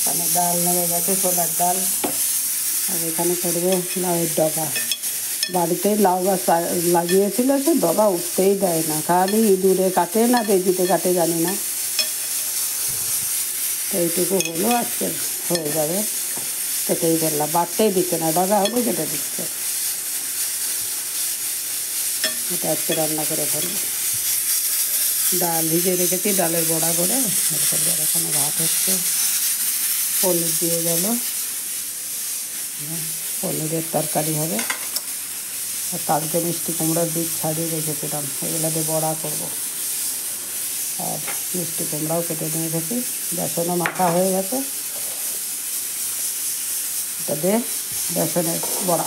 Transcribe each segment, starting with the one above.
এখানে ডাল নেমে গেছে, ছোলার ডাল। আর এখানে করবো লাউয়ের ডগা। বাড়িতেই লাউ গাছ লাগিয়েছিল, সে ডগা উঠতেই দেয় না, খালি ইঁদুরে কাটে না বেজিতে কাটে জানি না। তো এইটুকু হলো, আজকে হয়ে যাবে। কেটেই ফেললাম, বাড়তেই দিচ্ছে না, ডগা হলে কেটে দিচ্ছে। এটা আজকে রান্না করে ফেলবো। ডাল ভিজে রেখেছি, ডালের বড়া করে এখানে ভাত হচ্ছে। পনির দিয়ে গেল, পনিরের তরকারি হবে। আর কালকে মিষ্টি কুমড়োর বীজ ছাড়িয়ে রেখেছিলাম, এগুলো দিয়ে বড়া করবো। আর মিষ্টি কুমড়াও কেটে নিয়ে রেখেছি, বেসনও মাখা হয়ে গেছে। এটা দিয়ে বেসনের বড়া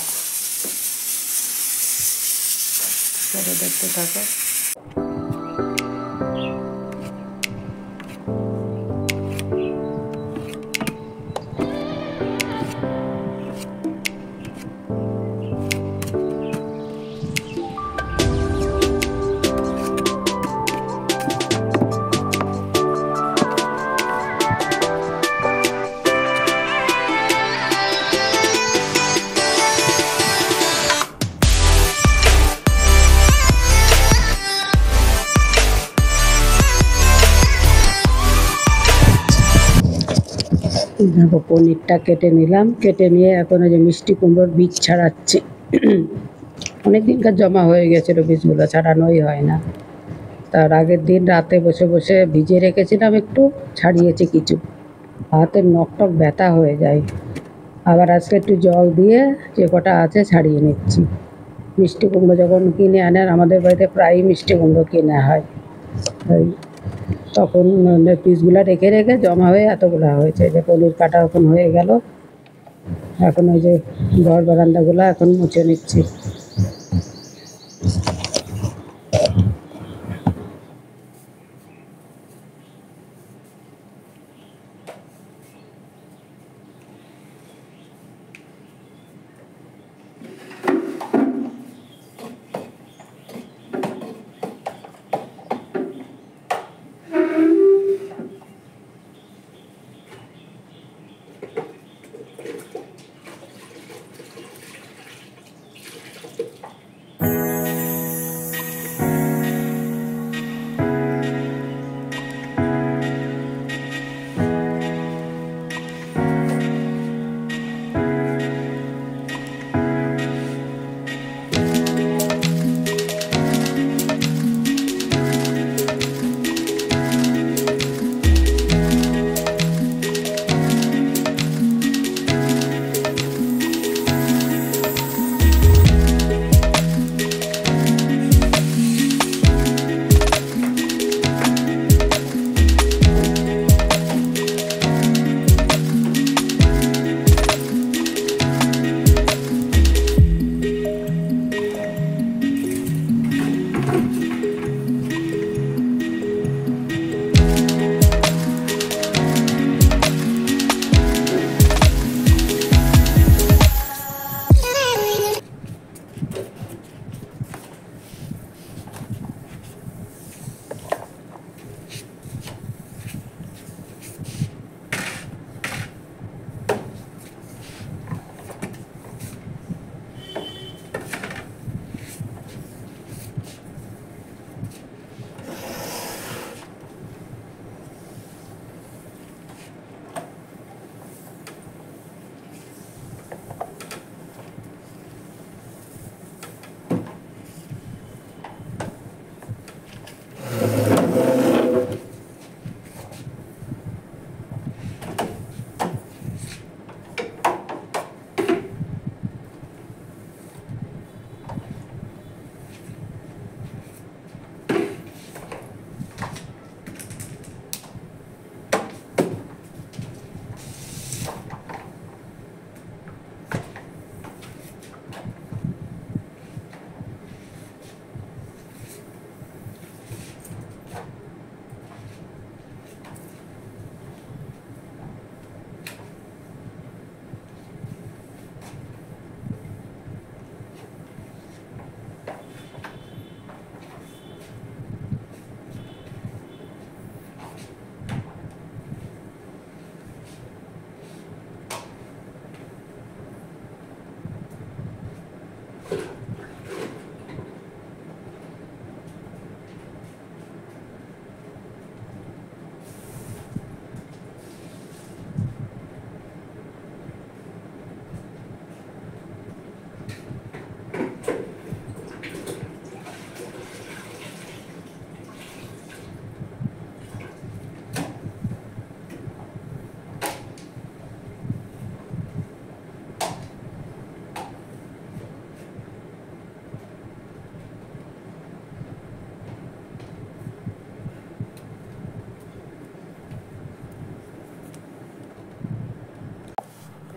করে দেখতে থাকো। দেখো পনিরটা কেটে নিলাম, কেটে নিয়ে এখন ওই যে মিষ্টি কুমড়োর বীজ ছাড়াচ্ছি। অনেক দিনকার জমা হয়ে গেছিলো, বীজগুলো ছাড়ানোই হয় না। তার আগের দিন রাতে বসে বসে ভিজে রেখেছিলাম, একটু ছাড়িয়েছি কিছু। হাতের নখ টক ব্যথা হয়ে যায়। আবার আজকে একটু জল দিয়ে যে কটা আছে ছাড়িয়ে নিচ্ছি। মিষ্টি কুমড়ো যখন কিনে আনেন, আমাদের বাড়িতে প্রায়ই মিষ্টি কুমড়ো কেনা হয়, ওই তখন পিসগুলো রেখে রেখে জমা হয়ে এতগুলো হয়েছে। যে পনির কাটা এখন হয়ে গেল, এখন ওই যে ঘর বারান্দাগুলো এখন মুছে নিচ্ছি।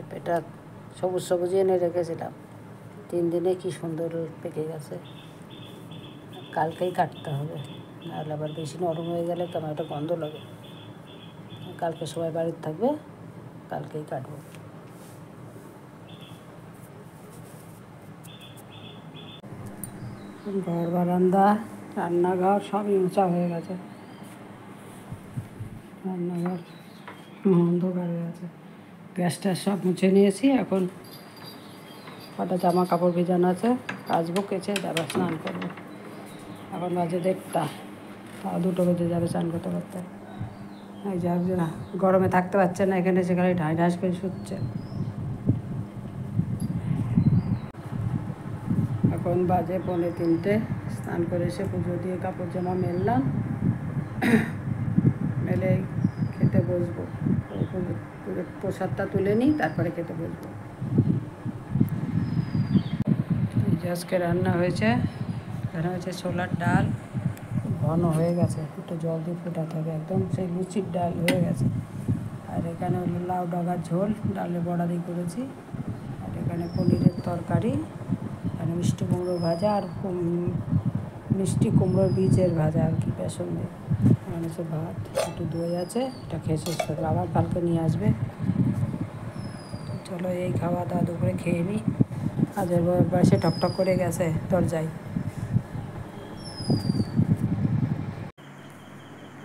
পেঁপেটা সবুজ সবুজ এনে রেখেছিলাম, 3 দিনে কি সুন্দর পেকে গেছে। কালকেই কাটতে হবে, নাহলে আবার বেশি নরম হয়ে গেলে কেমন একটা গন্ধ লাগে। কালকে সবাই বাড়িতে থাকবে, কালকেই কাটবো। ঘর বারান্দা রান্নাঘর সবই উঁচা হয়ে গেছে, রান্নাঘর অন্ধকার হয়ে গেছে। গ্যাস ট্যাস সব মুছে নিয়েছি, এখন কটা জামা কাপড় ভেজানো আছে, কাচবো, কেচে তারপর স্নান করবো। এখন বাজে 1:30, তাও 2টো বেজে যাবে স্নান করতে করতে। এই যে না, গরমে থাকতে পারছে না, এখানে সেখানে ঢাই ঢাস করে শুচ্ছে। এখন বাজে 2:45, স্নান করে এসে পুজো দিয়ে কাপড় জামা মেললাম, মেলে খেতে বসবো। প্রসাদটা তুলে নিই, তারপরে খেতে বসবো। এই যে আজকে রান্না হয়েছে, এখানে হয়েছে ছোলার ডাল, ঘন হয়ে গেছে, একটু জল দিয়ে ফোটাতে হবে, একদম সেই লুচির ডাল হয়ে গেছে। আর এখানে হলো লাউ ডাগার ঝোল, ডালে বড়া দিয়ে করেছি। আর এখানে পনিরের তরকারি, এখানে মিষ্টি কুমড়োর ভাজা, আর মিষ্টি কুমড়োর বীজের ভাজা আর কি, বেসন দিয়ে। এখানে হচ্ছে ভাত, একটু দই আছে, এটা খেয়ে শেষ করবে, আবার কালকে নিয়ে আসবে। চলো এই খাওয়া দাওয়া দুপুরে খেয়ে নিই। আজের বয়সে টকটক করে গেছে দরজায়।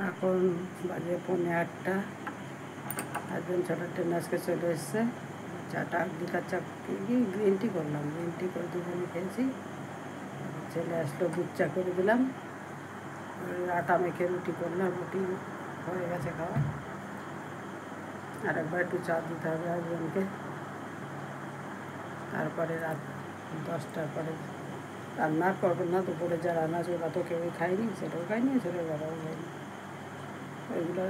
এখন বাজে 7:45, হাজব্যান্ড 6টার ট্রেন আজকে চলে এসছে। চাটা লিকার চা গ্রিন টি করলাম, গ্রিন টি করে দুজনে খেয়েছি। ছেলে আসলো, দুধ চা করে দিলাম, আটা মেখে রুটি করলাম, রুটি হয়ে গেছে খাওয়া। আর একবার একটু চা দিতে হবে হাজব্যান্ডকে। তারপরে রাত 10টার পরে রান্না করবো না, দুপুরে যা রান্না আছে ওরা তো কেউই খায়নি, সেটাও খায়নি, ছেলের বাবাও খায়নি। ওইগুলো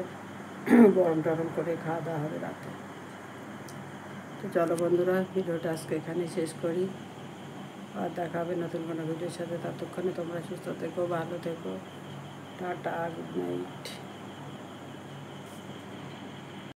গরম টরম করে খাওয়া দাওয়া হবে রাতে। তো চলো বন্ধুরা, ভিডিওটা আজকে এখানে শেষ করি, আর দেখা হবে নতুন কোনো ভিডিওর সাথে। ততক্ষণে তোমরা সুস্থ থেকো, ভালো থেকো, টাটা, গুড নাইট।